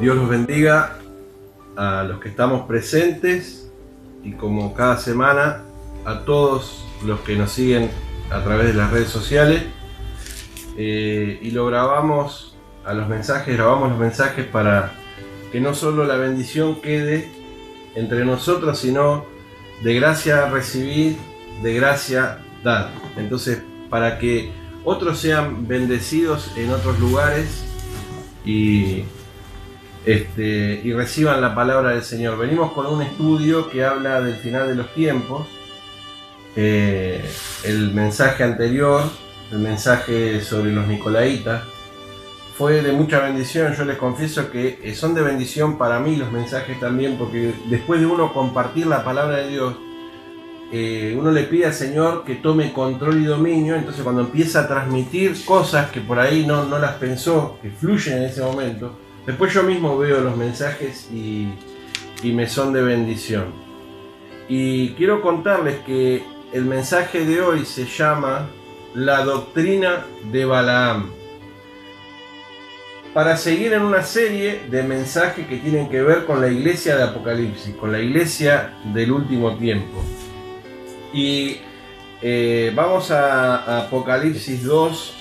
Dios los bendiga a los que estamos presentes y como cada semana a todos los que nos siguen a través de las redes sociales y grabamos los mensajes para que no solo la bendición quede entre nosotros, sino de gracia recibir, de gracia dar. Entonces, para que otros sean bendecidos en otros lugares y reciban la palabra del Señor. Venimos con un estudio que habla del final de los tiempos. El mensaje anterior, el mensaje sobre los Nicolaitas, fue de mucha bendición. Yo les confieso que son de bendición para mí los mensajes también, porque después de uno compartir la palabra de Dios, uno le pide al Señor que tome control y dominio. Entonces cuando empieza a transmitir cosas que por ahí no las pensó, que fluyen en ese momento, después yo mismo veo los mensajes y me son de bendición. Y quiero contarles que el mensaje de hoy se llama La doctrina de Balaam, para seguir en una serie de mensajes que tienen que ver con la iglesia de Apocalipsis, con la iglesia del último tiempo. Y vamos a Apocalipsis 2,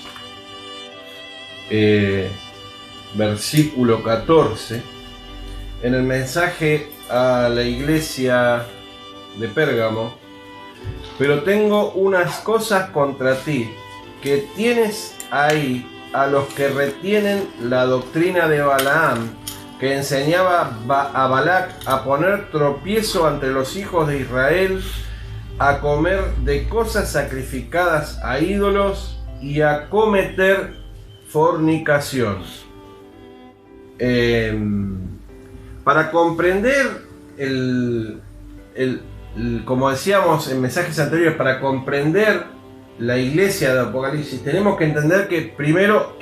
versículo 14, en el mensaje a la iglesia de Pérgamo. Pero tengo unas cosas contra ti, que tienes ahí a los que retienen la doctrina de Balaam, que enseñaba a Balac a poner tropiezo ante los hijos de Israel, a comer de cosas sacrificadas a ídolos y a cometer fornicación. Para comprender como decíamos en mensajes anteriores, para comprender la iglesia de Apocalipsis, tenemos que entender que primero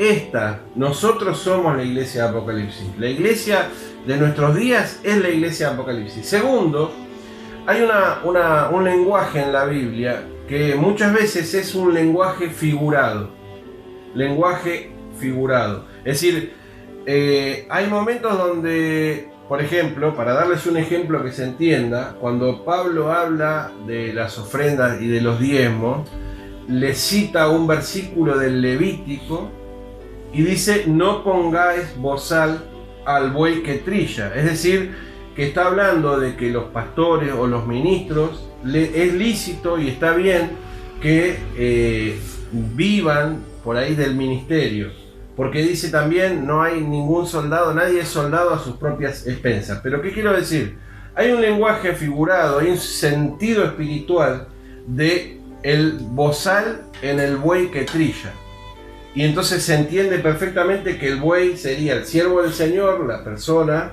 nosotros somos la iglesia de Apocalipsis. La iglesia de nuestros días es la iglesia de Apocalipsis. Segundo, hay un lenguaje en la Biblia que muchas veces es un lenguaje figurado. Lenguaje figurado. Es decir, hay momentos donde, por ejemplo, para darles un ejemplo que se entienda, cuando Pablo habla de las ofrendas y de los diezmos, le cita un versículo del Levítico y dice: no pongáis bozal al buey que trilla. Es decir, que está hablando de que los pastores o los ministros es lícito y está bien que vivan por ahí del ministerio, porque dice también: no hay ningún soldado, nadie es soldado a sus propias expensas. Pero ¿qué quiero decir? Hay un lenguaje figurado, hay un sentido espiritual de el bozal en el buey que trilla. Y entonces se entiende perfectamente que el buey sería el siervo del Señor, la persona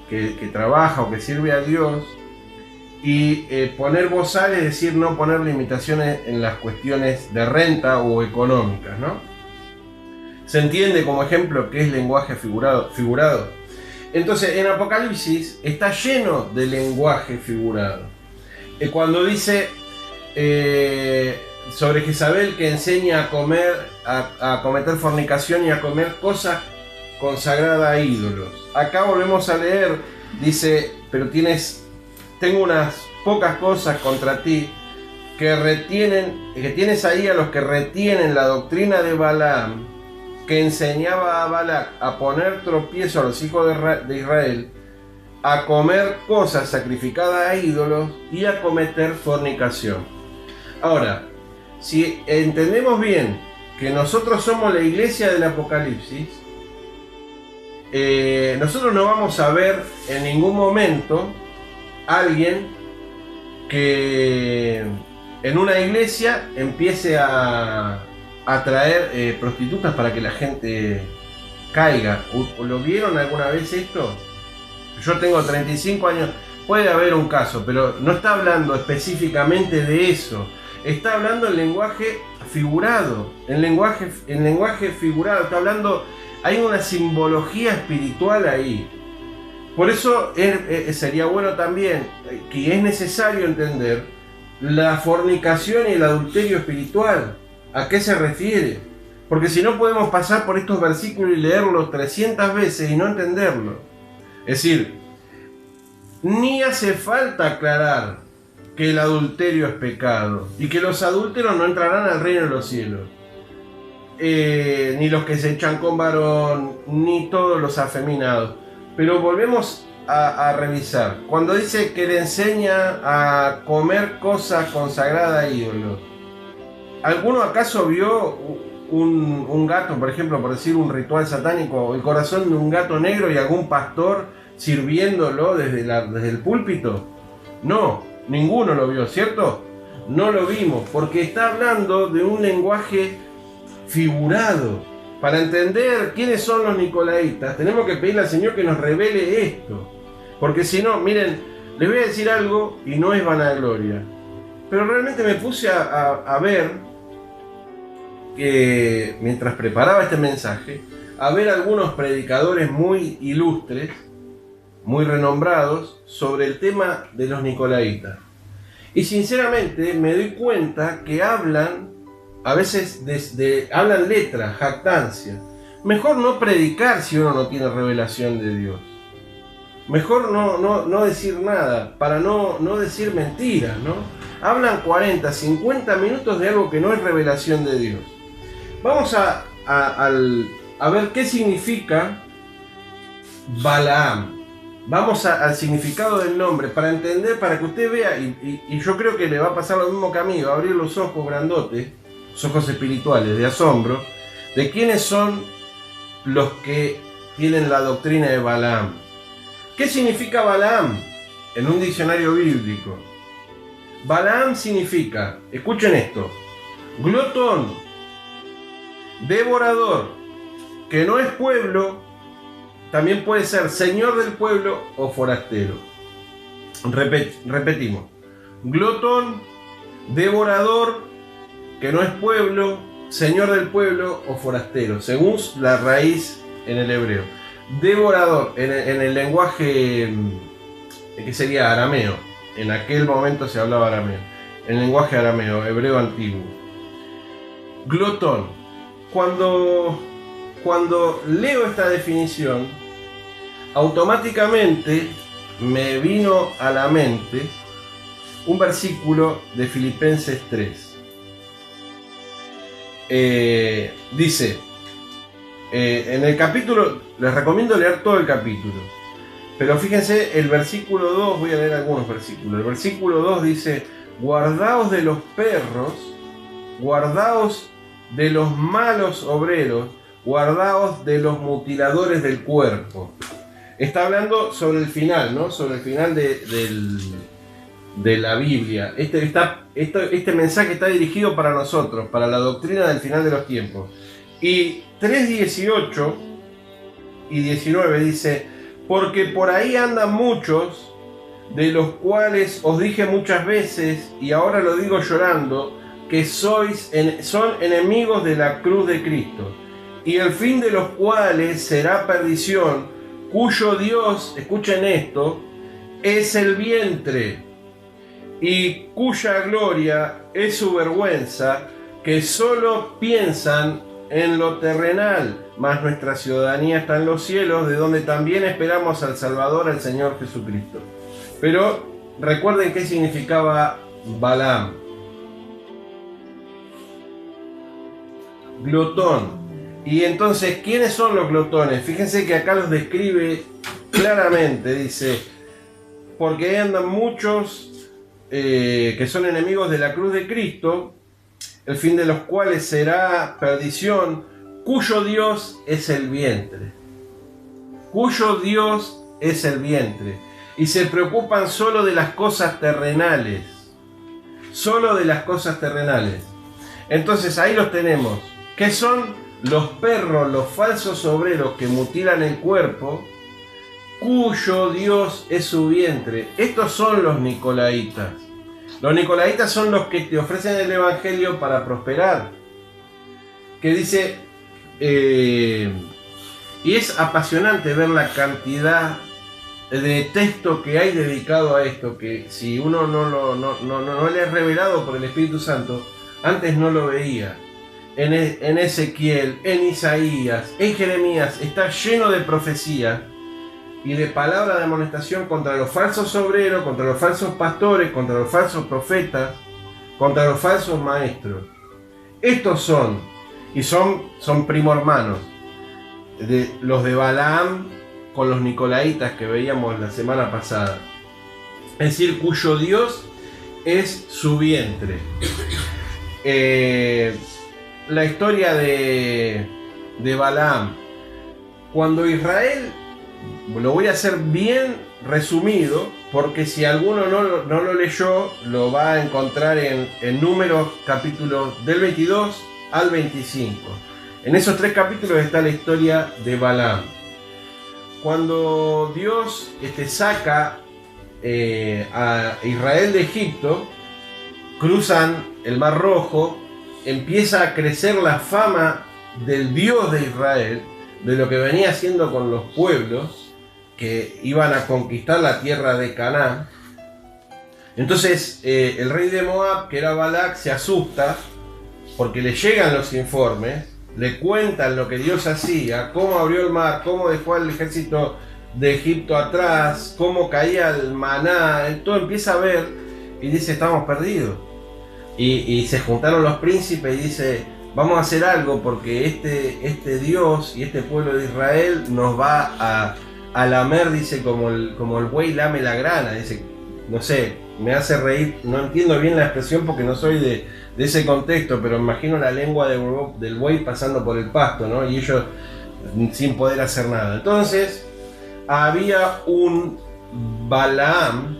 que trabaja o que sirve a Dios. Y poner bozal es decir, no poner limitaciones en las cuestiones de renta o económicas, ¿no? Se entiende como ejemplo que es lenguaje figurado. Entonces en Apocalipsis está lleno de lenguaje figurado. Cuando dice sobre Jezabel, que enseña a comer, a cometer fornicación y a comer cosas consagradas a ídolos. Acá volvemos a leer, dice: pero tengo unas pocas cosas contra ti, que tienes ahí a los que retienen la doctrina de Balaam, que enseñaba a Balac a poner tropiezo a los hijos de Israel, a comer cosas sacrificadas a ídolos y a cometer fornicación. Ahora, si entendemos bien que nosotros somos la iglesia del Apocalipsis, nosotros no vamos a ver en ningún momento a alguien que en una iglesia empiece a traer prostitutas para que la gente caiga. ¿Lo vieron alguna vez esto? Yo tengo 35 años, puede haber un caso, pero no está hablando específicamente de eso. Está hablando en lenguaje figurado. En lenguaje figurado está hablando, hay una simbología espiritual ahí. Por eso sería bueno también que es necesario entender la fornicación y el adulterio espiritual. ¿A qué se refiere? Porque si no podemos pasar por estos versículos y leerlos 300 veces y no entenderlo. Es decir, ni hace falta aclarar que el adulterio es pecado y que los adúlteros no entrarán al reino de los cielos. Ni los que se echan con varón, ni todos los afeminados. Pero volvemos a revisar. Cuando dice que le enseña a comer cosas consagradas a ídolos, ¿alguno acaso vio un gato, por ejemplo, por decir un ritual satánico, el corazón de un gato negro y algún pastor sirviéndolo desde el púlpito? No, ninguno lo vio, ¿cierto? No lo vimos, porque está hablando de un lenguaje figurado. Para entender quiénes son los nicolaitas, tenemos que pedirle al Señor que nos revele esto. Porque si no, miren, les voy a decir algo y no es vanagloria. Pero realmente me puse a ver, mientras preparaba este mensaje, a ver algunos predicadores muy ilustres, muy renombrados, sobre el tema de los nicolaitas. Y sinceramente me doy cuenta que hablan, a veces hablan letras, jactancia. Mejor no predicar si uno no tiene revelación de Dios. Mejor no decir nada, para no decir mentiras, ¿no? Hablan 40, 50 minutos de algo que no es revelación de Dios. Vamos a ver qué significa Balaam. Vamos al significado del nombre, para entender, para que usted vea, y yo creo que le va a pasar lo mismo que a mí, va a abrir los ojos grandotes, los ojos espirituales, de asombro, de quiénes son los que tienen la doctrina de Balaam. ¿Qué significa Balaam en un diccionario bíblico? Balaam significa, escuchen esto, glotón, devorador, que no es pueblo, también puede ser señor del pueblo o forastero. Repetimos, glotón, devorador, que no es pueblo, señor del pueblo o forastero, según la raíz en el hebreo. Devorador, en el lenguaje que sería arameo, en aquel momento se hablaba arameo, en el lenguaje arameo, hebreo antiguo. Glotón, cuando leo esta definición, automáticamente me vino a la mente un versículo de Filipenses 3. Dice, en el capítulo, les recomiendo leer todo el capítulo, pero fíjense el versículo 2, voy a leer algunos versículos. El versículo 2 dice: guardaos de los perros, guardaos de los malos obreros, guardaos de los mutiladores del cuerpo. Está hablando sobre el final, ¿no? Sobre el final de la Biblia. Este mensaje está dirigido para nosotros, para la doctrina del final de los tiempos. Y 3:18 y 19 dice: porque por ahí andan muchos, de los cuales os dije muchas veces, y ahora lo digo llorando, que son enemigos de la cruz de Cristo, y el fin de los cuales será perdición, cuyo Dios, escuchen esto, es el vientre, y cuya gloria es su vergüenza, que solo piensan en lo terrenal, mas nuestra ciudadanía está en los cielos, de donde también esperamos al Salvador, al Señor Jesucristo. Pero recuerden qué significaba Balaam. Glotón. Y entonces, ¿quiénes son los glotones? Fíjense que acá los describe claramente, dice: porque andan muchos que son enemigos de la cruz de Cristo, el fin de los cuales será perdición, cuyo Dios es el vientre. Cuyo Dios es el vientre. Y se preocupan solo de las cosas terrenales. Solo de las cosas terrenales. Entonces ahí los tenemos. ¿Qué son? Los perros, los falsos obreros que mutilan el cuerpo, cuyo Dios es su vientre. Estos son los nicolaitas. Los nicolaitas son los que te ofrecen el evangelio para prosperar. Que dice, y es apasionante ver la cantidad de texto que hay dedicado a esto, que si uno no le es revelado por el Espíritu Santo, antes no lo veía. en Ezequiel, en Isaías, en Jeremías, está lleno de profecía y de palabra de amonestación contra los falsos obreros, contra los falsos pastores, contra los falsos profetas, contra los falsos maestros. Estos son primo hermanos de los de Balaam con los nicolaitas que veíamos la semana pasada. Es decir, cuyo Dios es su vientre. La historia de Balaam. Cuando Israel, lo voy a hacer bien resumido, porque si alguno no lo leyó, lo va a encontrar en Números capítulos del 22 al 25. En esos 3 capítulos está la historia de Balaam. Cuando Dios saca a Israel de Egipto, cruzan el Mar Rojo, empieza a crecer la fama del Dios de Israel, de lo que venía haciendo con los pueblos que iban a conquistar la tierra de Canaán. Entonces el rey de Moab, que era Balac, se asusta porque le llegan los informes, le cuentan lo que Dios hacía, cómo abrió el mar, cómo dejó al ejército de Egipto atrás, cómo caía el maná, todo empieza a ver y dice: estamos perdidos. Y se juntaron los príncipes y dice: vamos a hacer algo porque este Dios y este pueblo de Israel nos va a lamer, dice, como el buey lame la grana. Dice, no sé, me hace reír, no entiendo bien la expresión porque no soy de ese contexto, pero imagino la lengua del buey pasando por el pasto, ¿no? Y ellos sin poder hacer nada. Entonces había un Balaam,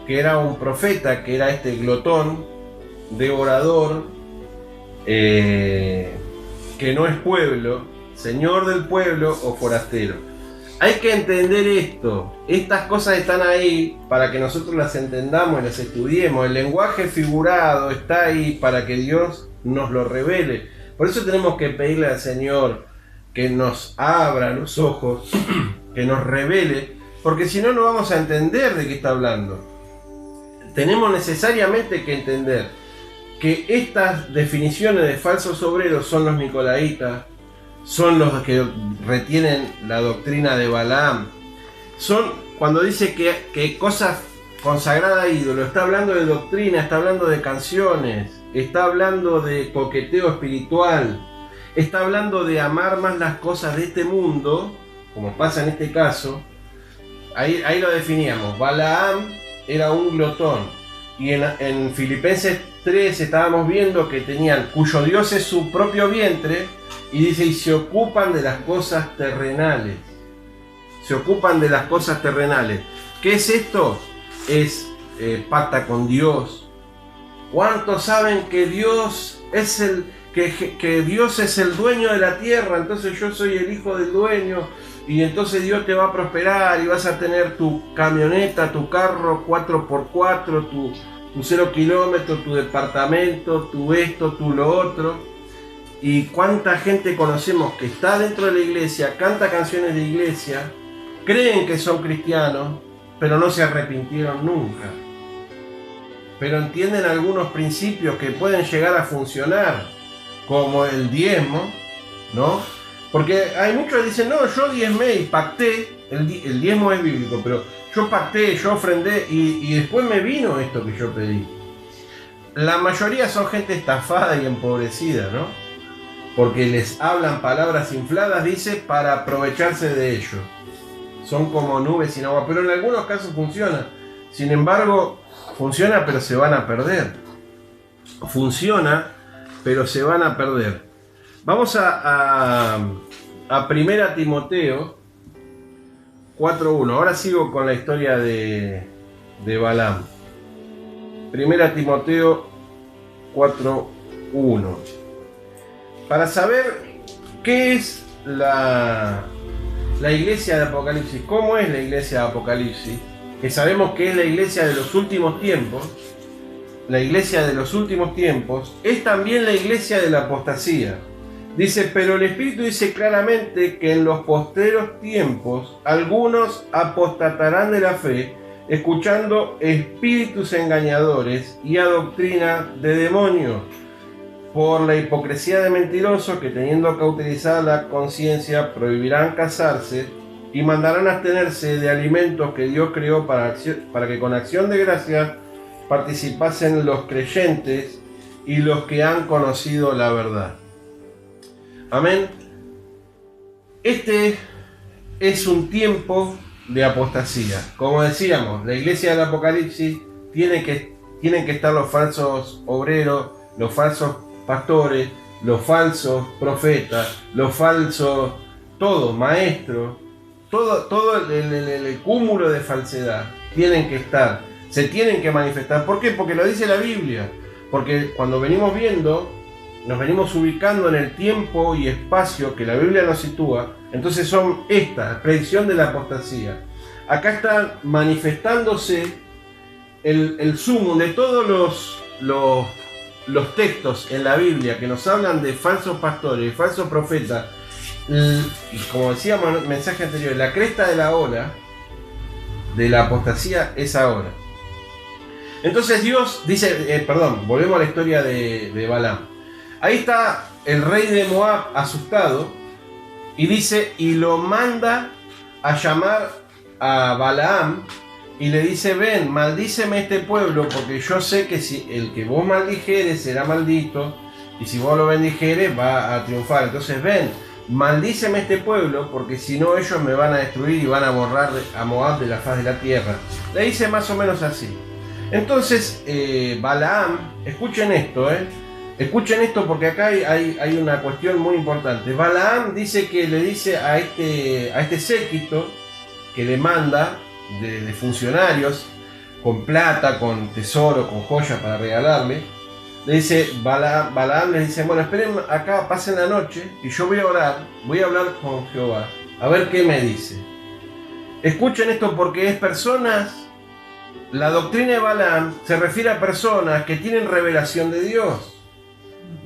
que era un profeta, que era glotón, devorador, que no es pueblo, señor del pueblo o forastero. Hay que entender esto. Estas cosas están ahí para que nosotros las entendamos y las estudiemos. El lenguaje figurado está ahí para que Dios nos lo revele. Por eso tenemos que pedirle al Señor que nos abra los ojos, que nos revele, porque si no, no vamos a entender de qué está hablando. Tenemos necesariamente que entender que estas definiciones de falsos obreros son los nicolaitas, son los que retienen la doctrina de Balaam. Son, cuando dice que cosas consagradas a ídolo, está hablando de doctrina, está hablando de canciones, está hablando de coqueteo espiritual, está hablando de amar más las cosas de este mundo, como pasa en este caso. Ahí lo definíamos. Balaam era un glotón. Y en Filipenses 3 estábamos viendo que tenían, cuyo Dios es su propio vientre, y dice, y se ocupan de las cosas terrenales. Se ocupan de las cosas terrenales. ¿Qué es esto? Es pacta con Dios. ¿Cuántos saben que Dios es que Dios es el dueño de la tierra? Entonces yo soy el hijo del dueño, y entonces Dios te va a prosperar y vas a tener tu camioneta, tu carro 4x4, tu 0 kilómetros, tu departamento, tu esto, tu lo otro. Y cuánta gente conocemos que está dentro de la iglesia, canta canciones de iglesia, creen que son cristianos, pero no se arrepintieron nunca. Pero entienden algunos principios que pueden llegar a funcionar, como el diezmo, ¿no? Porque hay muchos que dicen, no, yo diezmé y pacté, el diezmo es bíblico, pero yo pacté, yo ofrendé y después me vino esto que yo pedí. La mayoría son gente estafada y empobrecida, ¿no? Porque les hablan palabras infladas, dice, para aprovecharse de ello. Son como nubes sin agua, pero en algunos casos funciona. Sin embargo, funciona, pero se van a perder. Funciona, pero se van a perder. Vamos a 1 Timoteo 4.1. Ahora sigo con la historia de Balaam. 1 Timoteo 4.1. Para saber qué es la iglesia de Apocalipsis, cómo es la iglesia de Apocalipsis, que sabemos que es la iglesia de los últimos tiempos, la iglesia de los últimos tiempos es también la iglesia de la apostasía. Dice, pero el Espíritu dice claramente que en los posteros tiempos algunos apostatarán de la fe, escuchando espíritus engañadores y a doctrina de demonios. por la hipocresía de mentirosos que teniendo cauterizada la conciencia prohibirán casarse y mandarán abstenerse de alimentos que Dios creó para que con acción de gracias participasen los creyentes y los que han conocido la verdad. Amén. Este es un tiempo de apostasía. Como decíamos, la iglesia del Apocalipsis tienen que estar los falsos obreros, los falsos pastores, los falsos profetas, los falsos, todos, maestros, todo el cúmulo de falsedad tienen que estar, se tienen que manifestar. ¿Por qué? Porque lo dice la Biblia. Porque cuando venimos viendo, nos venimos ubicando en el tiempo y espacio que la Biblia nos sitúa, entonces son esta predicción de la apostasía. Acá está manifestándose el sumum de todos los textos en la Biblia que nos hablan de falsos pastores, falsos profetas, y como decíamos en el mensaje anterior, la cresta de la ola de la apostasía es ahora. Entonces Dios dice, volvemos a la historia de Balaam. Ahí está el rey de Moab asustado y dice, y lo manda a llamar a Balaam y le dice, ven, maldíceme este pueblo, porque yo sé que si el que vos maldijeres será maldito, y si vos lo bendijeres va a triunfar. Entonces ven, maldíceme este pueblo, porque si no ellos me van a destruir y van a borrar a Moab de la faz de la tierra. Le dice más o menos así. Entonces Balaam, escuchen esto, escuchen esto porque acá hay una cuestión muy importante. Balaam dice que le dice a este séquito que le manda de funcionarios con plata, con tesoro, con joyas para regalarle, le dice, Balaam le dice, bueno, esperen acá, pasen la noche y yo voy a orar, voy a hablar con Jehová, a ver qué me dice. Escuchen esto porque es personas, la doctrina de Balaam se refiere a personas que tienen revelación de Dios,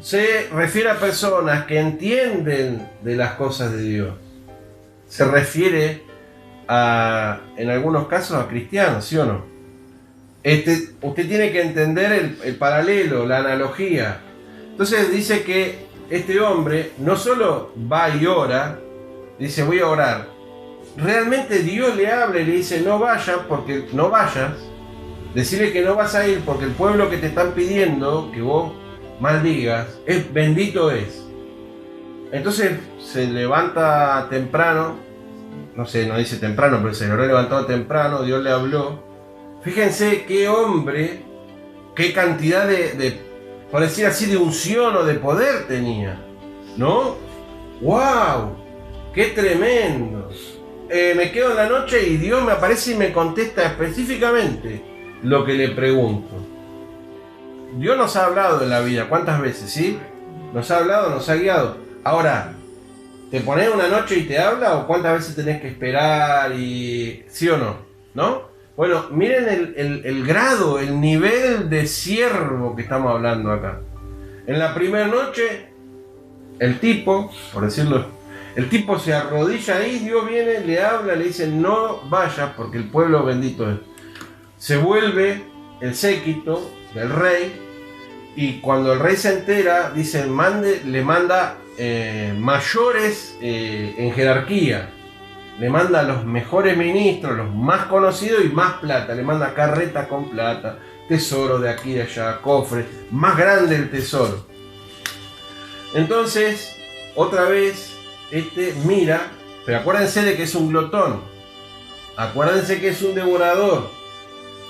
se refiere a personas que entienden de las cosas de Dios, se refiere en algunos casos a cristianos, ¿sí o no? Usted tiene que entender el paralelo, la analogía. Entonces dice que este hombre no solo va y ora, dice voy a orar. Realmente Dios le habla y le dice no vayas, decirle que no vas a ir porque el pueblo que te están pidiendo que vos maldigas, bendito es. Entonces se levanta temprano. No sé, no dice temprano, pero se habrá levantado temprano, Dios le habló. Fíjense qué hombre, qué cantidad por decir así, de unción o de poder tenía, ¿no? ¡Wow! ¡Qué tremendo! Me quedo en la noche y Dios me aparece y me contesta específicamente lo que le pregunto. Dios nos ha hablado en la vida, ¿cuántas veces, sí? Nos ha hablado, nos ha guiado. Ahora, ¿te pones una noche y te habla o cuántas veces tenés que esperar y sí o no? ¿No? Bueno, miren el grado, el nivel de siervo que estamos hablando acá. En la primera noche, el tipo, por decirlo, el tipo se arrodilla ahí, Dios viene, le habla, le dice no vayas porque el pueblo bendito es. Se vuelve el séquito del rey y cuando el rey se entera, dice, le manda mayores en jerarquía, le manda a los mejores ministros, los más conocidos y más plata, le manda carreta con plata, tesoro de aquí y de allá, cofres, más grande el tesoro. Entonces, otra vez, mira, pero acuérdense de que es un glotón, acuérdense que es un devorador,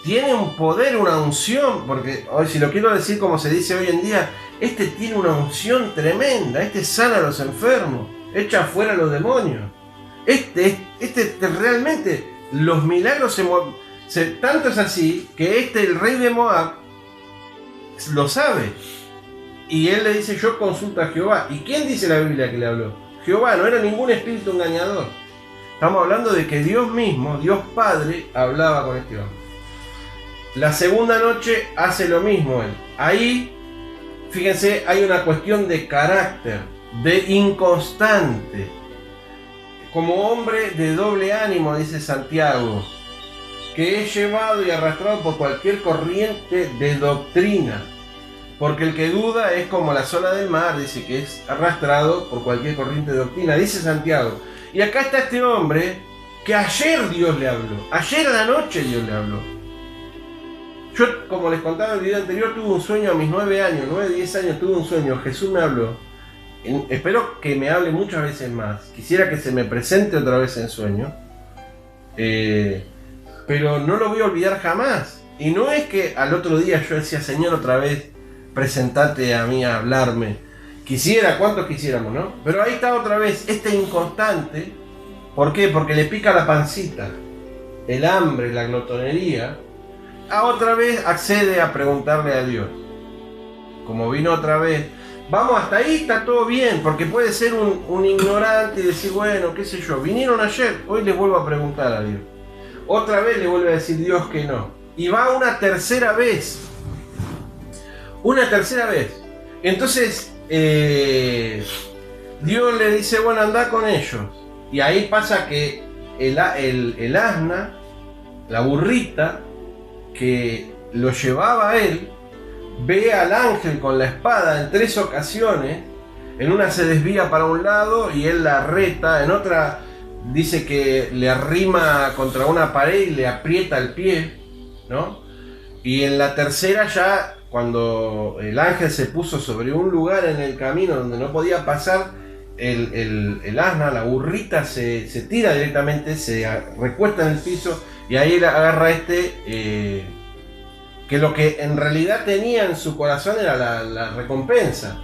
tiene un poder, una unción, porque hoy si lo quiero decir como se dice hoy en día, tiene una unción tremenda, sana a los enfermos, echa fuera a los demonios. Realmente los milagros tanto es así que el rey de Moab lo sabe. Y él le dice, yo consulto a Jehová. ¿Y quién dice la Biblia que le habló? Jehová, no era ningún espíritu engañador. Estamos hablando de que Dios mismo, Dios Padre, hablaba con este hombre. La segunda noche hace lo mismo él. Ahí, fíjense, hay una cuestión de carácter, de inconstante. Como hombre de doble ánimo, dice Santiago, que es llevado y arrastrado por cualquier corriente de doctrina. Porque el que duda es como la ola del mar, dice que es arrastrado por cualquier corriente de doctrina, dice Santiago. Y acá está este hombre que ayer Dios le habló, ayer a la noche Dios le habló. Yo, como les contaba en el video anterior, tuve un sueño a mis 9 años, 9, 10 años, tuve un sueño, Jesús me habló. Espero que me hable muchas veces más, quisiera que se me presente otra vez en sueño, pero no lo voy a olvidar jamás. Y no es que al otro día yo decía, Señor, otra vez, presentate a mí a hablarme. Quisiera, cuántos quisiéramos, ¿no? Pero ahí está otra vez, este inconstante. ¿Por qué? Porque le pica la pancita, el hambre, la glotonería. Otra vez accede a preguntarle a Dios. Como vino otra vez, vamos, hasta ahí está todo bien, porque puede ser un ignorante y decir, bueno, qué sé yo, vinieron ayer, hoy les vuelvo a preguntar a Dios. Otra vez le vuelve a decir Dios que no. Y va una tercera vez. Una tercera vez. Entonces, Dios le dice, bueno, anda con ellos. Y ahí pasa que el asna, la burrita, que lo llevaba a él, ve al ángel con la espada en 3 ocasiones. En una se desvía para un lado y él la reta. En otra dice que le arrima contra una pared y le aprieta el pie, ¿no? Y en la tercera ya, cuando el ángel se puso sobre un lugar en el camino donde no podía pasar, el asna, la burrita, se tira directamente, se recuesta en el piso y ahí él agarra que lo que en realidad tenía en su corazón era la recompensa.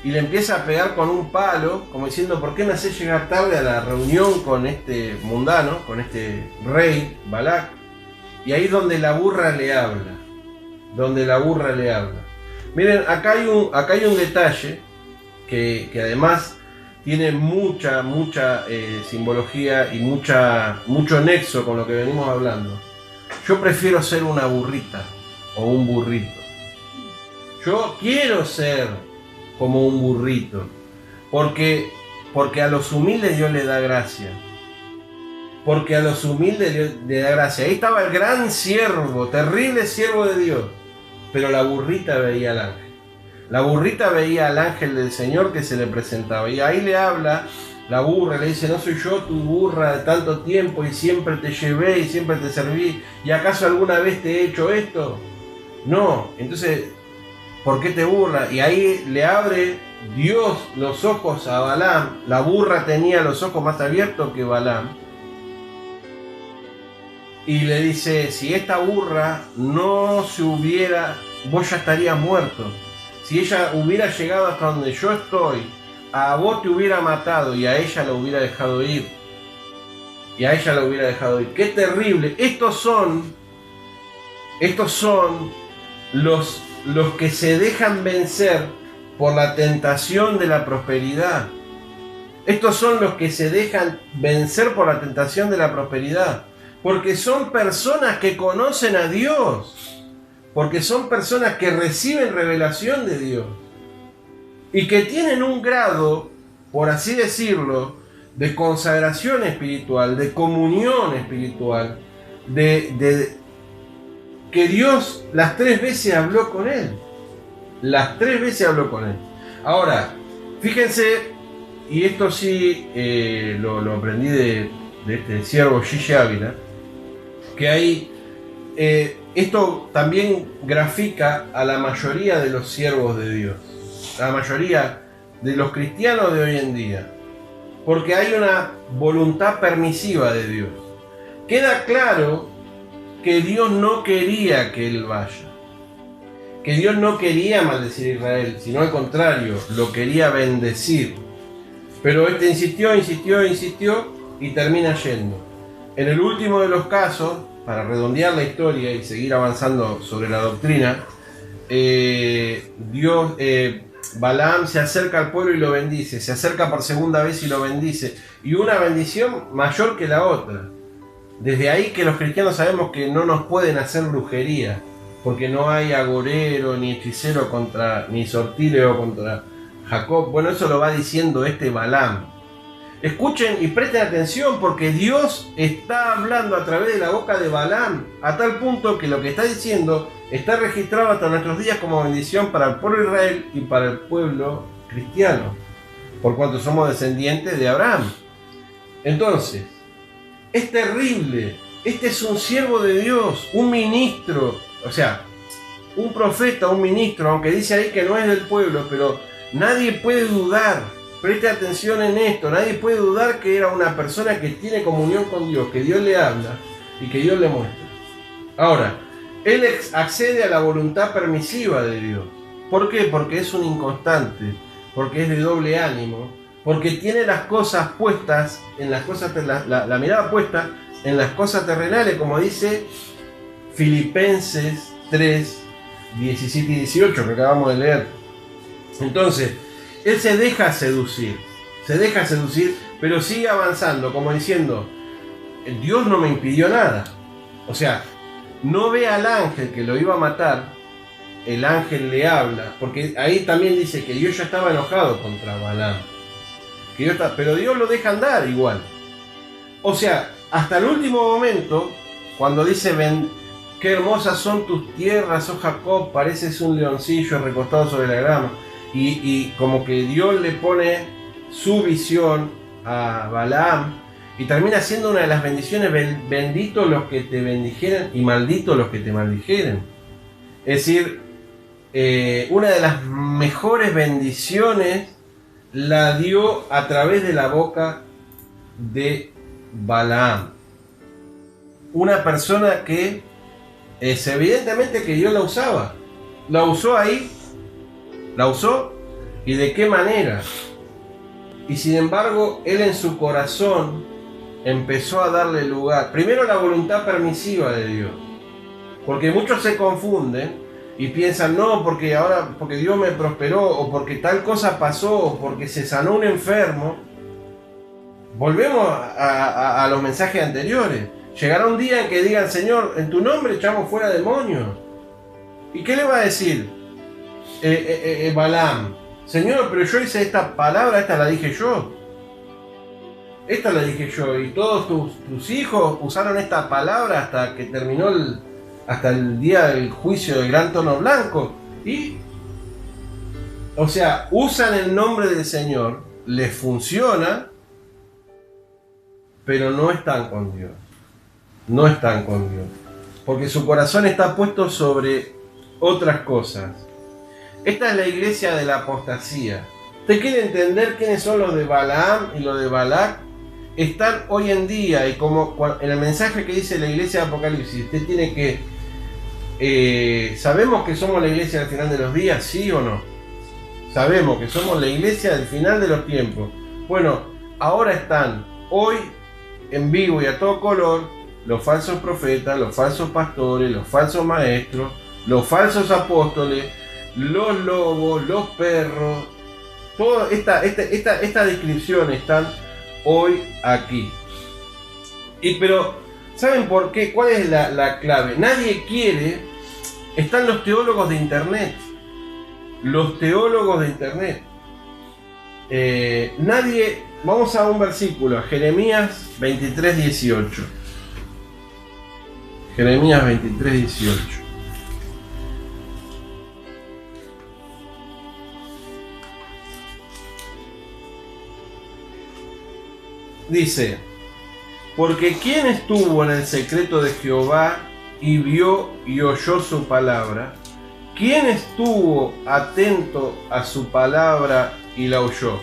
Y le empieza a pegar con un palo, como diciendo, ¿por qué me haces llegar tarde a la reunión con este mundano, con este rey, Balac? Y ahí es donde la burra le habla. Donde la burra le habla. Miren, acá hay un detalle que además tiene mucha simbología y mucho nexo con lo que venimos hablando. Yo prefiero ser una burrita o un burrito. Yo quiero ser como un burrito, porque a los humildes Dios le da gracia. Porque a los humildes Dios le da gracia. Ahí estaba el gran siervo, terrible siervo de Dios, pero la burrita veía al ángel. La burrita veía al ángel del Señor que se le presentaba. Y ahí le habla la burra, le dice, ¿no soy yo tu burra de tanto tiempo y siempre te llevé y siempre te serví? ¿Y acaso alguna vez te he hecho esto? No. Entonces, ¿por qué te burlas? Y ahí le abre Dios los ojos a Balaam. La burra tenía los ojos más abiertos que Balaam. Y le dice, si esta burra no se hubiera, vos ya estarías muerto. Si ella hubiera llegado hasta donde yo estoy, a vos te hubiera matado y a ella la hubiera dejado ir. Y a ella la hubiera dejado ir. ¡Qué terrible! Estos son los que se dejan vencer por la tentación de la prosperidad. Estos son los que se dejan vencer por la tentación de la prosperidad. Porque son personas que conocen a Dios. Porque son personas que reciben revelación de Dios. Y que tienen un grado, por así decirlo, de consagración espiritual, de comunión espiritual, de que Dios las 3 veces habló con él. Las 3 veces habló con él. Ahora, fíjense, y esto sí lo aprendí de este siervo Gigi Ávila, que hay, esto también grafica a la mayoría de los siervos de Dios, la mayoría de los cristianos de hoy en día, porque hay una voluntad permisiva de Dios. Queda claro que Dios no quería que él vaya, que Dios no quería maldecir a Israel, sino al contrario, lo quería bendecir. Pero este insistió y termina yendo. En el último de los casos, para redondear la historia y seguir avanzando sobre la doctrina, Balaam se acerca al pueblo y lo bendice, se acerca por segunda vez y lo bendice, y una bendición mayor que la otra. Desde ahí que los cristianos sabemos que no nos pueden hacer brujería, porque no hay agorero ni hechicero ni sortíleo contra Jacob. Bueno, eso lo va diciendo este Balaam. Escuchen y presten atención, porque Dios está hablando a través de la boca de Balaam, a tal punto que lo que está diciendo está registrado hasta nuestros días como bendición para el pueblo de Israel y para el pueblo cristiano, por cuanto somos descendientes de Abraham. Entonces, es terrible. Este es un siervo de Dios, un ministro, o sea, un profeta, un ministro, aunque dice ahí que no es del pueblo, pero nadie puede dudar, preste atención en esto, nadie puede dudar que era una persona que tiene comunión con Dios, que Dios le habla y que Dios le muestra. Ahora, él accede a la voluntad permisiva de Dios. ¿Por qué? Porque es un inconstante, porque es de doble ánimo, porque tiene las cosas puestas en las cosas, la mirada puesta en las cosas terrenales, como dice Filipenses 3, 17 y 18, que acabamos de leer. Entonces, él se deja seducir, pero sigue avanzando, como diciendo, Dios no me impidió nada. O sea, no ve al ángel que lo iba a matar, el ángel le habla, porque ahí también dice que Dios ya estaba enojado contra Balaam, pero Dios lo deja andar igual. O sea, hasta el último momento, cuando dice, ven, qué hermosas son tus tierras, oh Jacob, pareces un leoncillo recostado sobre la grama, y como que Dios le pone su visión a Balaam, y termina siendo una de las bendiciones, benditos los que te bendijeren y malditos los que te maldijeren. Es decir, una de las mejores bendiciones la dio a través de la boca de Balaam. Una persona que es evidentemente que Dios la usaba. La usó ahí, la usó, y de qué manera. Y sin embargo, él en su corazón empezó a darle lugar, primero la voluntad permisiva de Dios, porque muchos se confunden y piensan, no, porque Dios me prosperó, o porque tal cosa pasó, o porque se sanó un enfermo. Volvemos a los mensajes anteriores. Llegará un día en que digan, Señor, en tu nombre echamos fuera demonios. ¿Y qué le va a decir Balaam? Señor, pero yo hice esta palabra, esta la dije yo. Esta la dije yo, y todos tus hijos usaron esta palabra hasta que terminó hasta el día del juicio del gran trono blanco. Y, o sea, usan el nombre del Señor, les funciona, pero no están con Dios. No están con Dios, porque su corazón está puesto sobre otras cosas. Esta es la iglesia de la apostasía. ¿Usted quiere entender quiénes son los de Balaam y los de Balac? Están hoy en día, y como en el mensaje que dice la iglesia de Apocalipsis, usted tiene que... ¿sabemos que somos la iglesia del final de los días? ¿Sí o no? Sabemos que somos la iglesia del final de los tiempos. Bueno, ahora están, hoy, en vivo y a todo color, los falsos profetas, los falsos pastores, los falsos maestros, los falsos apóstoles, los lobos, los perros. Toda esta descripción están hoy aquí. Pero, ¿saben por qué? ¿Cuál es la clave? Nadie quiere. Están los teólogos de internet. Los teólogos de internet. Nadie. Vamos a un versículo, Jeremías 23, 18. Jeremías 23, 18. Dice, porque ¿quién estuvo en el secreto de Jehová y vio y oyó su palabra? ¿Quién estuvo atento a su palabra y la oyó?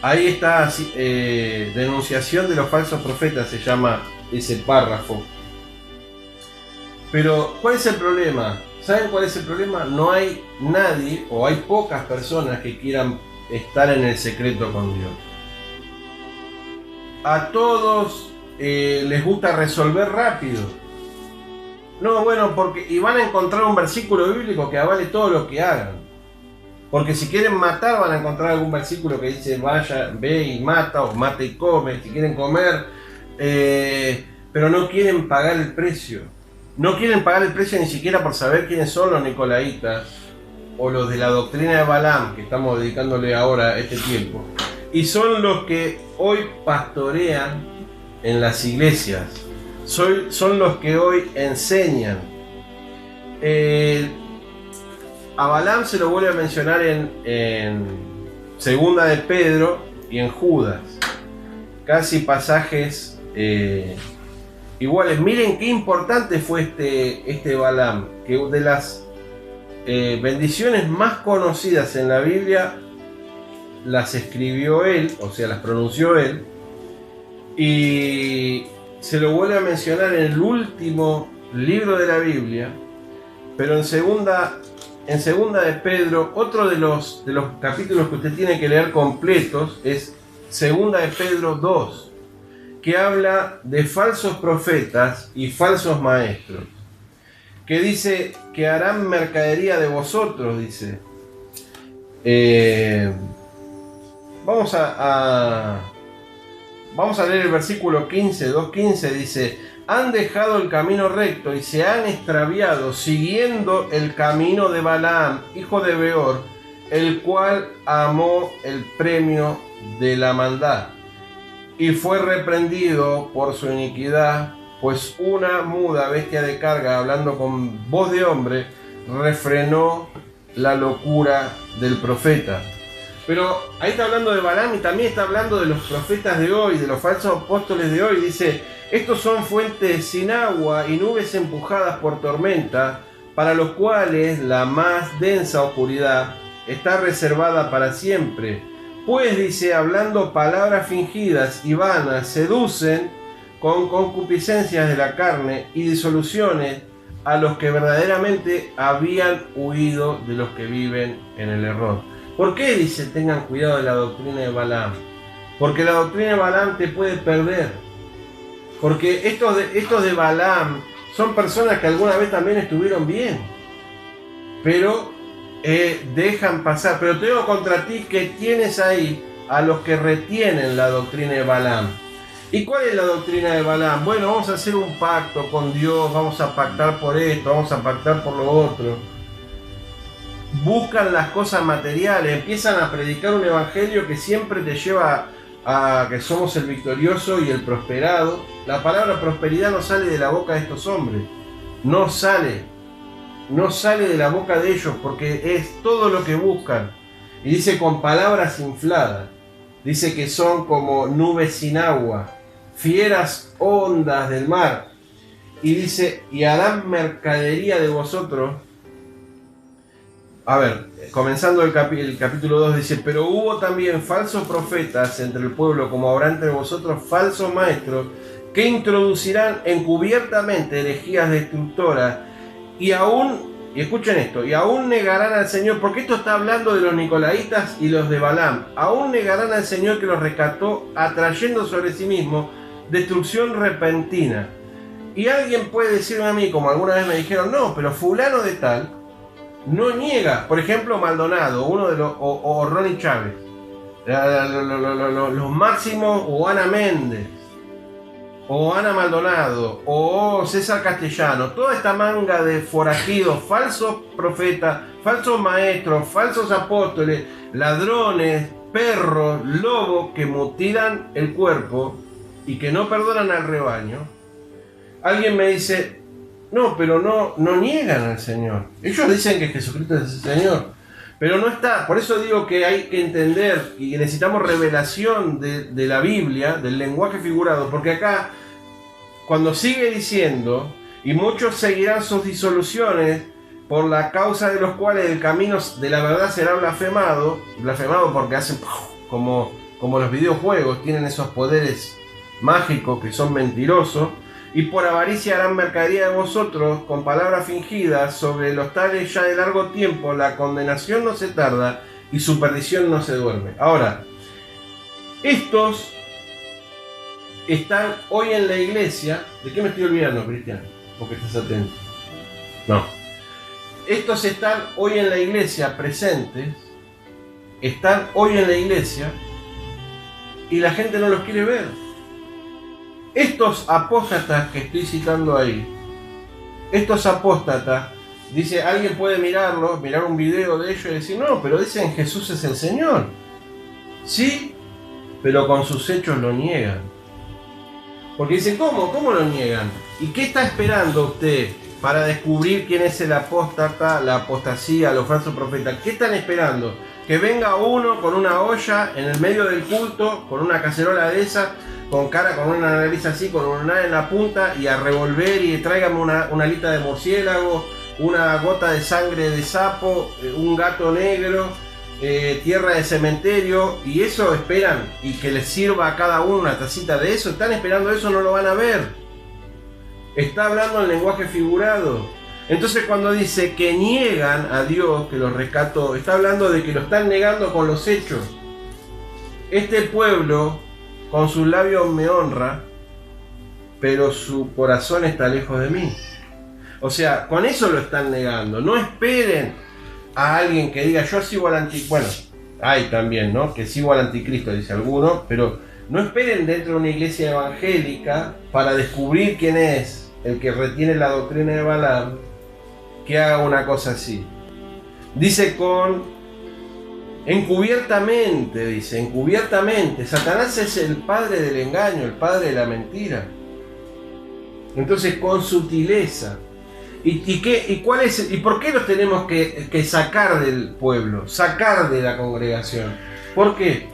Ahí está, denunciación de los falsos profetas, se llama ese párrafo. Pero, ¿cuál es el problema? ¿Saben cuál es el problema? No hay nadie, o hay pocas personas que quieran estar en el secreto con Dios. A todos les gusta resolver rápido. No, bueno, y van a encontrar un versículo bíblico que avale todo lo que hagan. Porque si quieren matar, van a encontrar algún versículo que dice, vaya, ve y mata, o mata y come. Si quieren comer, pero no quieren pagar el precio. No quieren pagar el precio ni siquiera por saber quiénes son los nicolaitas, o los de la doctrina de Balaam, que estamos dedicándole ahora este tiempo. Y son los que hoy pastorean en las iglesias. Son los que hoy enseñan A Balaam se lo vuelve a mencionar en Segunda de Pedro y en Judas. Casi pasajes iguales. Miren qué importante fue este Balaam, que de las bendiciones más conocidas en la Biblia las escribió él, o sea, las pronunció él, y se lo vuelve a mencionar en el último libro de la Biblia, pero en segunda de Pedro. Otro de los capítulos que usted tiene que leer completos es Segunda de Pedro 2, que habla de falsos profetas y falsos maestros, que dice que harán mercadería de vosotros, dice. Vamos a leer el versículo 15, 2.15, dice: han dejado el camino recto y se han extraviado siguiendo el camino de Balaam, hijo de Beor, el cual amó el premio de la maldad y fue reprendido por su iniquidad, pues una muda bestia de carga, hablando con voz de hombre, refrenó la locura del profeta. Pero ahí está hablando de Balaam y también está hablando de los profetas de hoy, de los falsos apóstoles de hoy. Dice: estos son fuentes sin agua y nubes empujadas por tormenta, para los cuales la más densa oscuridad está reservada para siempre. Pues, dice, hablando palabras fingidas y vanas, seducen con concupiscencias de la carne y disoluciones a los que verdaderamente habían huido de los que viven en el error. ¿Por qué dice tengan cuidado de la doctrina de Balaam? Porque la doctrina de Balaam te puede perder. Porque estos de Balaam son personas que alguna vez también estuvieron bien, pero dejan pasar. Pero tengo contra ti que tienes ahí a los que retienen la doctrina de Balaam. ¿Y cuál es la doctrina de Balaam? Bueno, vamos a hacer un pacto con Dios, vamos a pactar por esto, vamos a pactar por lo otro. Buscan las cosas materiales, empiezan a predicar un evangelio que siempre te lleva a que somos el victorioso y el prosperado. La palabra prosperidad no sale de la boca de estos hombres, no sale de la boca de ellos, porque es todo lo que buscan. Y dice con palabras infladas, dice que son como nubes sin agua, fieras ondas del mar, y dice: y harán mercadería de vosotros. A ver, comenzando el capítulo 2, dice: pero hubo también falsos profetas entre el pueblo, como habrá entre vosotros falsos maestros, que introducirán encubiertamente herejías destructoras, y escuchen esto, y aún negarán al Señor, porque esto está hablando de los nicolaitas y los de Balaam, aún negarán al Señor que los rescató, atrayendo sobre sí mismo destrucción repentina. Y alguien puede decirme a mí, como alguna vez me dijeron: no, pero fulano de tal no niega, por ejemplo, Maldonado, uno de los, o Ronnie Chávez, los máximos, o Ana Méndez, o Ana Maldonado, o César Castellano, toda esta manga de forajidos, falsos profetas, falsos maestros, falsos apóstoles, ladrones, perros, lobos que mutilan el cuerpo y que no perdonan al rebaño. Alguien me dice: no, pero no niegan al Señor. Ellos dicen que Jesucristo es el Señor, pero no está. Por eso digo que hay que entender y necesitamos revelación de la Biblia, del lenguaje figurado, porque acá, cuando sigue diciendo: y muchos seguirán sus disoluciones, por la causa de los cuales el camino de la verdad será blasfemado porque hacen como los videojuegos, tienen esos poderes mágicos que son mentirosos. Y por avaricia harán mercadería de vosotros con palabras fingidas, sobre los tales ya de largo tiempo la condenación no se tarda y su perdición no se duerme. Ahora, estos están hoy en la iglesia. ¿De qué me estoy olvidando, Cristian? Porque estás atento. No. Estos están hoy en la iglesia presentes, están hoy en la iglesia y la gente no los quiere ver. Estos apóstatas que estoy citando ahí, estos apóstatas, dice, alguien puede mirarlos, mirar un video de ellos y decir: no, pero dicen Jesús es el Señor. Sí, pero con sus hechos lo niegan. Porque dicen: ¿cómo lo niegan? ¿Y qué está esperando usted para descubrir quién es el apóstata, la apostasía, los falsos profetas. ¿Qué están esperando? Que venga uno con una olla en el medio del culto, con una cacerola de esa, con una nariz así, con una en la punta, y a revolver y tráigame una alita de murciélago, una gota de sangre de sapo, un gato negro, tierra de cementerio, y eso esperan, y que les sirva a cada uno una tacita de eso. Están esperando eso, no lo van a ver. Está hablando en lenguaje figurado. Entonces cuando dice que niegan a Dios, que los rescató, está hablando de que lo están negando con los hechos. Este pueblo con sus labios me honra, pero su corazón está lejos de mí. O sea, con eso lo están negando. No esperen a alguien que diga yo sigo al anticristo. Bueno, hay también, ¿no? Que sigo al anticristo, dice alguno, pero no esperen dentro de una iglesia evangélica para descubrir quién es el que retiene la doctrina de Balaam, que haga una cosa así. Dice encubiertamente, dice, encubiertamente. Satanás es el padre del engaño, el padre de la mentira. Entonces, con sutileza. ¿Y cuál es? ¿Y por qué los tenemos que sacar del pueblo, sacar de la congregación? ¿Por qué?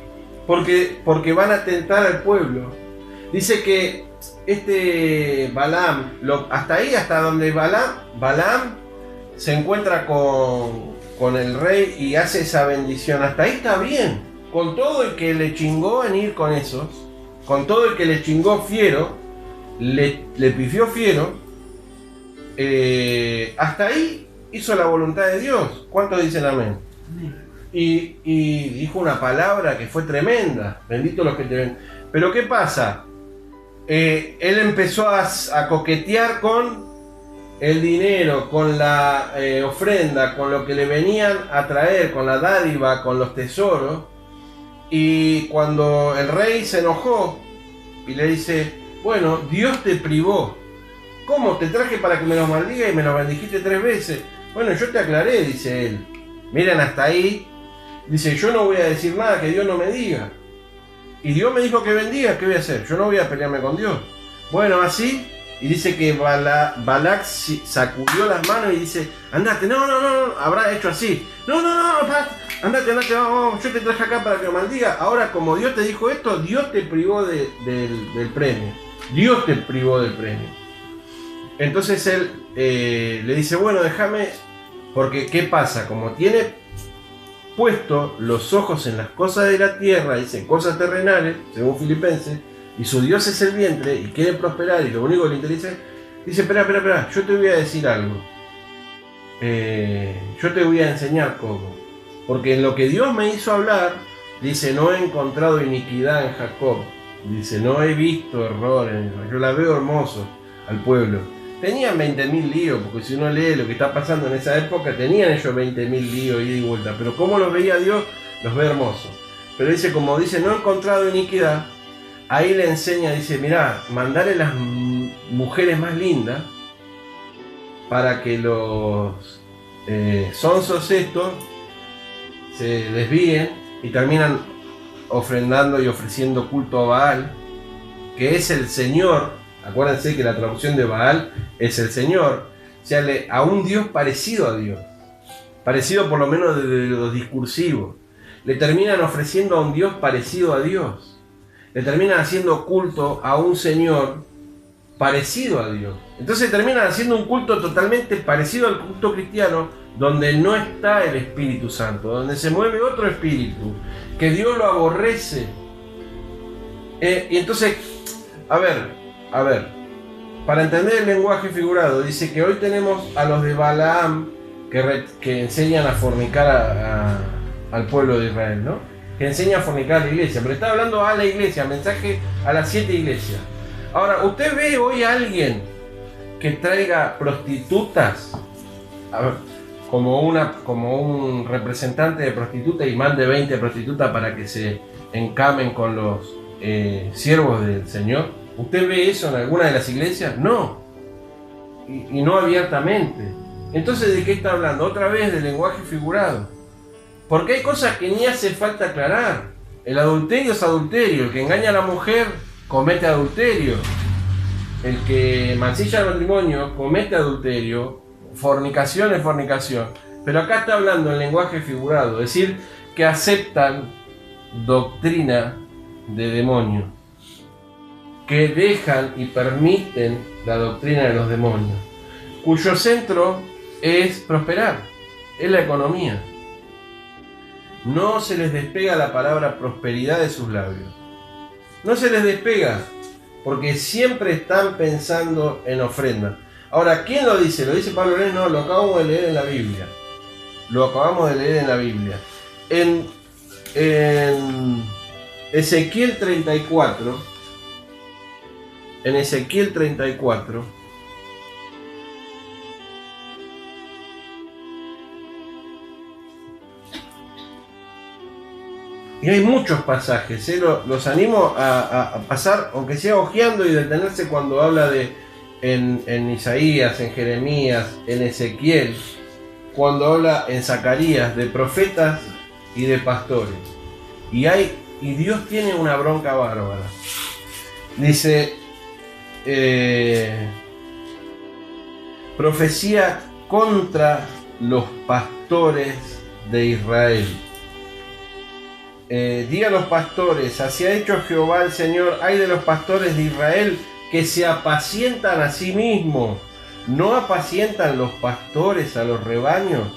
Porque van a tentar al pueblo. Dice que este Balaam, hasta donde Balaam se encuentra con el rey y hace esa bendición, hasta ahí está bien. Con todo el que le chingó en ir con esos, con todo el que le chingó fiero, le pifió fiero, hasta ahí hizo la voluntad de Dios. ¿Cuántos dicen amén? Y dijo una palabra que fue tremenda. Bendito los que te ven. Pero ¿qué pasa? Él empezó a coquetear con el dinero, con la ofrenda, con lo que le venían a traer, con la dádiva, con los tesoros. Y cuando el rey se enojó y le dice, bueno, Dios te privó. ¿Cómo? Te traje para que me los maldiga y me los bendijiste 3 veces. Bueno, yo te aclaré, dice él. Miren hasta ahí. Dice, yo no voy a decir nada que Dios no me diga. Y Dios me dijo que bendiga, ¿qué voy a hacer? Yo no voy a pelearme con Dios. Bueno, así. Y dice que Balac sacudió las manos y dice, andate, no, habrá hecho así. No, andate, vamos, yo te traje acá para que lo maldiga. Ahora, como Dios te dijo esto, Dios te privó del premio. Dios te privó del premio. Entonces él le dice, bueno, déjame, porque ¿qué pasa? Como tiene puesto los ojos en las cosas de la tierra, dice cosas terrenales, según Filipenses, y su Dios es el vientre, y quiere prosperar, y lo único que le interesa, dice, espera, yo te voy a decir algo. Yo te voy a enseñar cómo. Porque en lo que Dios me hizo hablar, dice, no he encontrado iniquidad en Jacob. Dice, no he visto error en Israel. Yo la veo hermoso al pueblo. Tenían 20.000 líos, porque si uno lee lo que está pasando en esa época, tenían ellos 20.000 líos ida y vuelta. Pero como los veía Dios, los ve hermosos. Pero dice, como dice, no he encontrado iniquidad, ahí le enseña, dice, mirá, mandale las mujeres más lindas para que los sonsos estos se desvíen y terminan ofrendando y ofreciendo culto a Baal, que es el Señor. Acuérdense que la traducción de Baal es el Señor, o sea, a un Dios parecido a Dios, parecido por lo menos de los discursivos. Le terminan ofreciendo a un Dios parecido a Dios, le terminan haciendo culto a un Señor parecido a Dios. Entonces terminan haciendo un culto totalmente parecido al culto cristiano, donde no está el Espíritu Santo, donde se mueve otro espíritu, que Dios lo aborrece. Y entonces, a ver, para entender el lenguaje figurado, dice que hoy tenemos a los de Balaam que enseñan a fornicar al pueblo de Israel, ¿no? Que enseñan a fornicar a la iglesia, pero está hablando a la iglesia, mensaje a las 7 iglesias. Ahora, ¿usted ve hoy a alguien que traiga prostitutas como un representante de prostitutas y mande 20 prostitutas para que se encamen con los siervos del Señor? ¿Usted ve eso en alguna de las iglesias? No. Y no abiertamente. Entonces, ¿de qué está hablando? Otra vez del lenguaje figurado. Porque hay cosas que ni hace falta aclarar. El adulterio es adulterio. El que engaña a la mujer comete adulterio. el que mancilla el matrimonio comete adulterio, fornicación es fornicación. Pero acá está hablando en lenguaje figurado, es decir, que aceptan doctrina de demonio, que dejan y permiten la doctrina de los demonios, cuyo centro es prosperar, es la economía. No se les despega la palabra prosperidad de sus labios. No se les despega, porque siempre están pensando en ofrenda. Ahora, ¿quién lo dice? ¿Lo dice Pablo Lorenz? No, lo acabamos de leer en la Biblia. Lo acabamos de leer en la Biblia. En Ezequiel 34, y hay muchos pasajes, los animo a pasar, aunque sea hojeando y detenerse cuando habla en Isaías, en Jeremías, en Ezequiel, cuando habla en Zacarías de profetas y de pastores. Y Dios tiene una bronca bárbara. Dice, profecía contra los pastores de Israel. Diga a los pastores, así ha hecho Jehová el Señor, ay de los pastores de Israel que se apacientan a sí mismos. ¿No apacientan los pastores a los rebaños?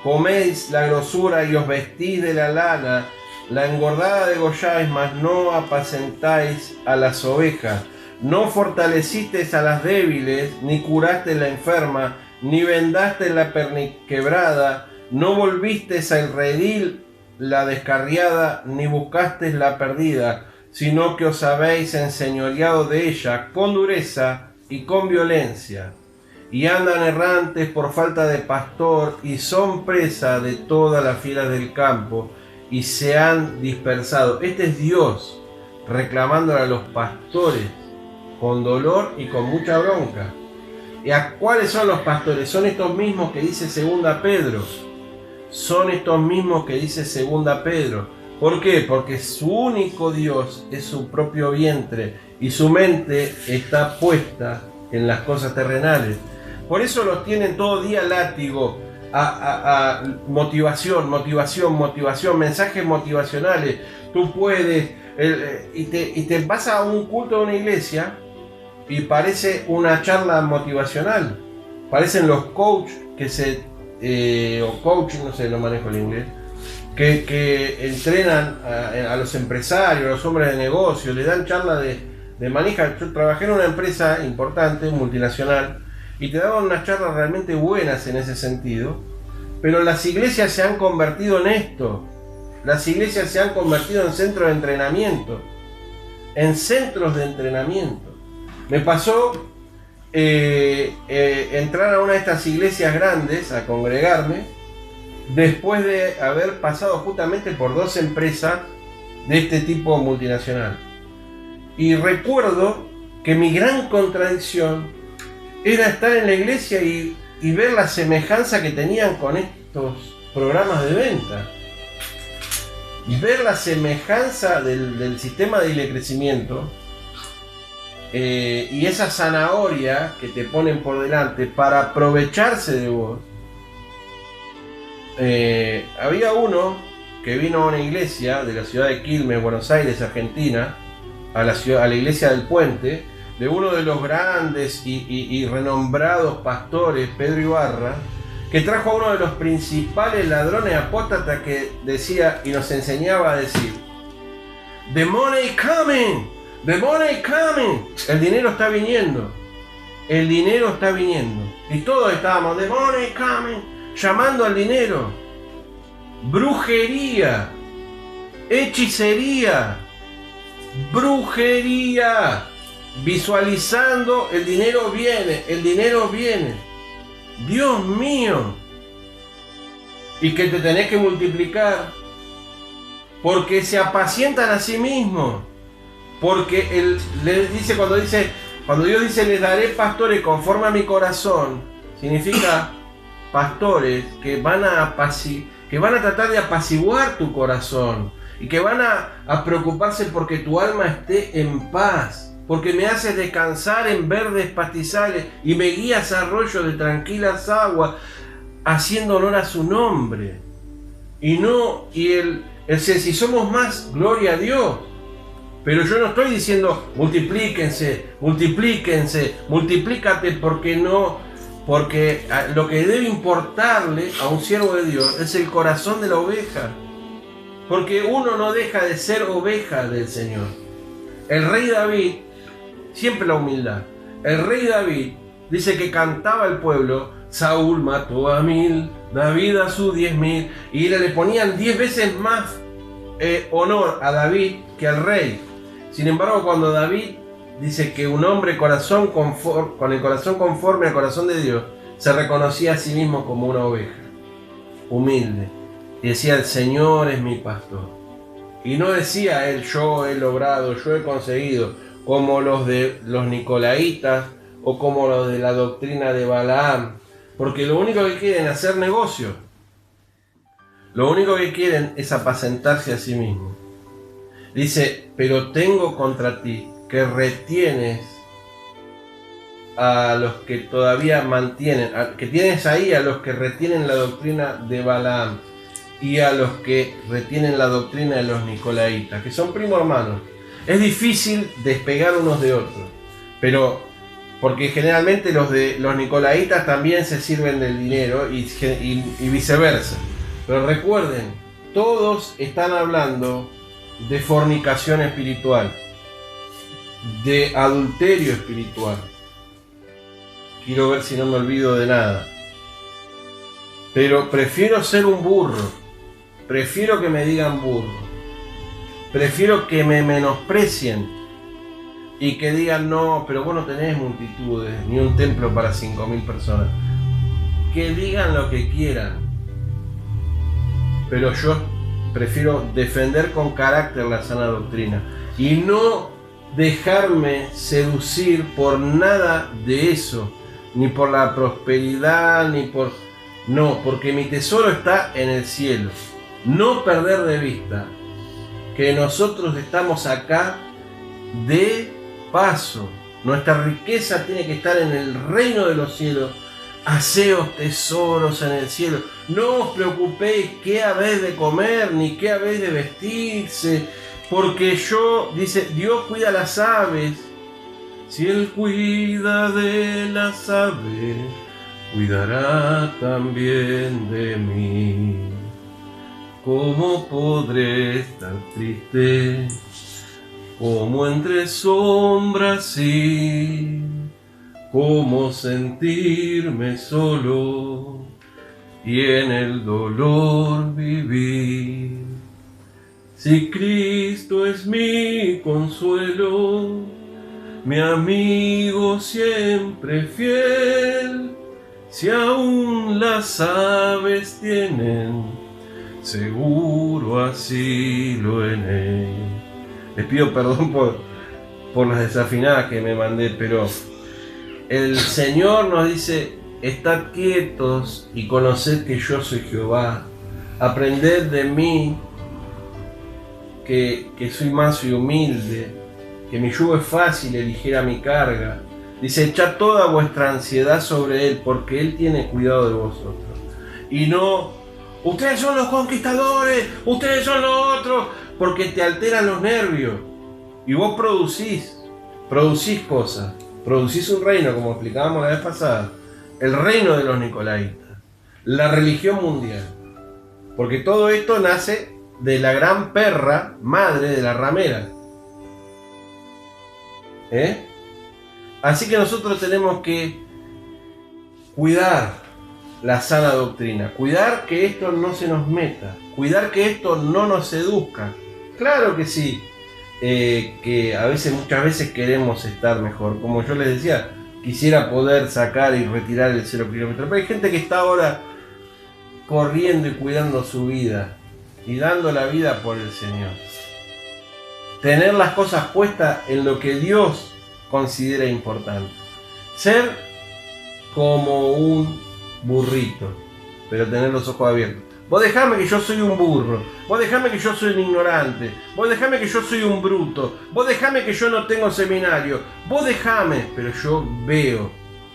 Coméis la grosura y os vestís de la lana, la engordada degolláis, mas no apacentáis a las ovejas. No fortalecisteis a las débiles, ni curaste la enferma, ni vendaste la perniquebrada, no volvisteis al redil la descarriada, ni buscasteis la perdida, sino que os habéis enseñoreado de ella con dureza y con violencia. Y andan errantes por falta de pastor, y son presa de todas las fieras del campo, y se han dispersado. Este es Dios reclamándole a los pastores con dolor y con mucha bronca. ¿Y a cuáles son los pastores? Son estos mismos que dice segunda Pedro. Son estos mismos que dice segunda Pedro. ¿Por qué? Porque su único Dios es su propio vientre y su mente está puesta en las cosas terrenales. Por eso los tienen todo día látigo a motivación, mensajes motivacionales. Tú puedes, y te vas a un culto de una iglesia y parece una charla motivacional. Parecen los coaches o coaching, no sé, no manejo el inglés, que entrenan a los empresarios, a los hombres de negocio, le dan charla de manija. Yo trabajé en una empresa importante, multinacional, y te daban unas charlas realmente buenas en ese sentido, pero las iglesias se han convertido en esto. Las iglesias se han convertido en centros de entrenamiento, Me pasó entrar a una de estas iglesias grandes, a congregarme, después de haber pasado justamente por 2 empresas de este tipo multinacional. Y recuerdo que mi gran contradicción era estar en la iglesia y ver la semejanza que tenían con estos programas de venta. Ver la semejanza del sistema de crecimiento y esa zanahoria que te ponen por delante para aprovecharse de vos. Había uno que vino a una iglesia de la ciudad de Quilmes, Buenos Aires, Argentina, a la iglesia del Puente, de uno de los grandes y renombrados pastores, Pedro Ibarra, que trajo a uno de los principales ladrones apóstatas que decía y nos enseñaba a decir: "The money coming, the money coming". El dinero está viniendo, el dinero está viniendo. Y todos estábamos, "The money coming", llamando al dinero. Brujería, hechicería, brujería, visualizando el dinero viene, el dinero viene. Dios mío. Y que te tenés que multiplicar, porque se apacientan a sí mismos. Porque él le dice, cuando Dios dice les daré pastores conforme a mi corazón, significa pastores que van a tratar de apaciguar tu corazón y que van a preocuparse porque tu alma esté en paz. porque me haces descansar en verdes pastizales y me guías a arroyos de tranquilas aguas, haciendo honor a su nombre. Si somos más, gloria a Dios. Pero yo no estoy diciendo multiplíquense, multiplícate, porque lo que debe importarle a un siervo de Dios es el corazón de la oveja. Porque uno no deja de ser oveja del Señor. El rey David, siempre la humildad. El rey David dice que cantaba al pueblo: Saúl mató a 1000, David a sus 10.000, y le ponían 10 veces más honor a David que al rey. Sin embargo, cuando David dice que un hombre con el corazón conforme al corazón de Dios, se reconocía a sí mismo como una oveja, humilde, y decía: el Señor es mi pastor. Y no decía él: yo he logrado, yo he conseguido, como los de los Nicolaitas o como los de la doctrina de Balaam, porque lo único que quieren es hacer negocio. Lo único que quieren es apacentarse a sí mismos. Dice: pero tengo contra ti que retienes a los que todavía mantienen, que tienes ahí a los que retienen la doctrina de Balaam y a los que retienen la doctrina de los Nicolaitas, que son primo hermanos. Es difícil despegar unos de otros, pero porque generalmente los de los Nicolaitas también se sirven del dinero y viceversa. Pero recuerden, todos están hablando de fornicación espiritual, de adulterio espiritual. Quiero ver si no me olvido de nada. Pero prefiero ser un burro, prefiero que me digan burro, prefiero que me menosprecien y que digan: no, pero vos no tenés multitudes, ni un templo para 5.000 personas. Que digan lo que quieran, pero yo prefiero defender con carácter la sana doctrina y no dejarme seducir por nada de eso, ni por la prosperidad, no, porque mi tesoro está en el cielo. No perder de vista que nosotros estamos acá de paso. Nuestra riqueza tiene que estar en el reino de los cielos. Haceos tesoros en el cielo. No os preocupéis qué habéis de comer, ni qué habéis de vestirse, porque dice, Dios cuida las aves. Si Él cuida de las aves, cuidará también de mí. ¿Cómo podré estar triste, como entre sombras, y cómo sentirme solo y en el dolor vivir? Si Cristo es mi consuelo, mi amigo siempre fiel, si aún las aves tienen seguro asilo en Él. Les pido perdón por las desafinadas que me mandé, pero el Señor nos dice: estad quietos y conoced que yo soy Jehová. Aprended de mí, que soy manso y humilde, que mi yugo es fácil y ligera mi carga. Dice: echad toda vuestra ansiedad sobre Él, porque Él tiene cuidado de vosotros. Y no: ustedes son los conquistadores, ustedes son los otros, porque te alteran los nervios. Y vos producís cosas. Producís un reino, como explicábamos la vez pasada, el reino de los Nicolaitas, la religión mundial. Porque todo esto nace de la gran perra madre de la ramera. Así que nosotros tenemos que cuidar la sana doctrina, cuidar que esto no se nos meta, cuidar que esto no nos seduzca. Claro que sí, que muchas veces queremos estar mejor. Como yo les decía, quisiera poder sacar y retirar el 0 kilómetros, pero hay gente que está ahora corriendo y cuidando su vida y dando la vida por el Señor. Tener las cosas puestas en lo que Dios considera importante. Ser como un burrito, pero tener los ojos abiertos. Vos dejame que yo soy un burro. Vos dejame que yo soy un ignorante. Vos dejame que yo soy un bruto. Vos dejame que yo no tengo seminario. Vos dejame, pero yo veo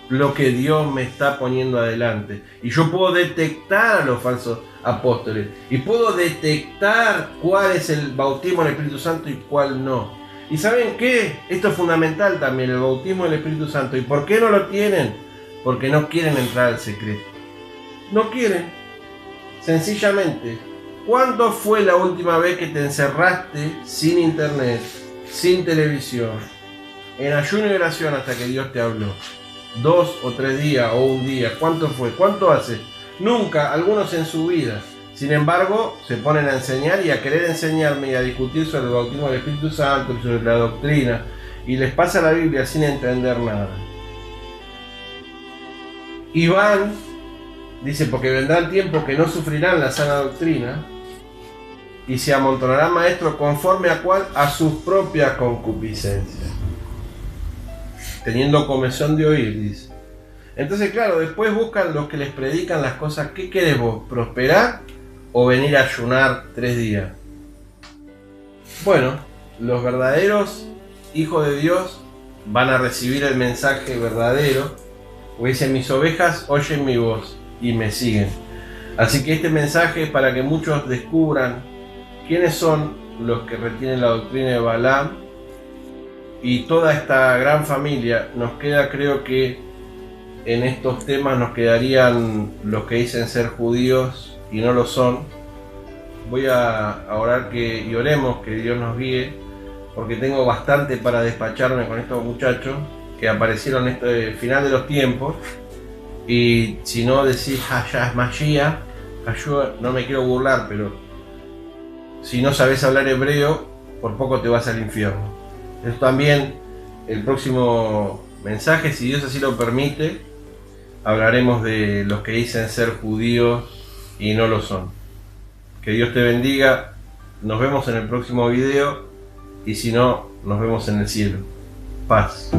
lo que Dios me está poniendo adelante. Y yo puedo detectar a los falsos apóstoles. Y puedo detectar cuál es el bautismo del Espíritu Santo y cuál no. ¿Y saben qué? Esto es fundamental también, el bautismo del Espíritu Santo. ¿Y por qué no lo tienen? Porque no quieren entrar al secreto. No quieren. Sencillamente. ¿Cuándo fue la última vez que te encerraste sin internet, sin televisión, en ayuno y oración hasta que Dios te habló? 2 o 3 días o un día. ¿Cuánto fue? ¿Cuánto hace? Nunca, algunos en su vida. Sin embargo, se ponen a enseñar y a querer enseñarme y a discutir sobre el bautismo del Espíritu Santo, sobre la doctrina, y les pasa la Biblia sin entender nada. Y van, dice, porque vendrán tiempos que no sufrirán la sana doctrina, y se amontonarán maestros conforme a cuál, a sus propias concupiscencias, teniendo comezón de oír, dice. Entonces, claro, después buscan los que les predican las cosas. ¿Qué querés vos? ¿Prosperar o venir a ayunar 3 días? Bueno, los verdaderos hijos de Dios van a recibir el mensaje verdadero, porque dice, mis ovejas oyen mi voz y me siguen. Así que este mensaje es para que muchos descubran quiénes son los que retienen la doctrina de Balaam, y toda esta gran familia. Nos queda, creo que en estos temas nos quedarían los que dicen ser judíos y no lo son. Voy a orar y oremos que Dios nos guíe, porque tengo bastante para despacharme con estos muchachos que aparecieron en este final de los tiempos. Y si no decís Hayas Mashiach, no me quiero burlar, pero si no sabes hablar hebreo, por poco te vas al infierno. Eso también, el próximo mensaje, si Dios así lo permite, hablaremos de los que dicen ser judíos y no lo son. Que Dios te bendiga. Nos vemos en el próximo video, y si no, nos vemos en el cielo. Paz.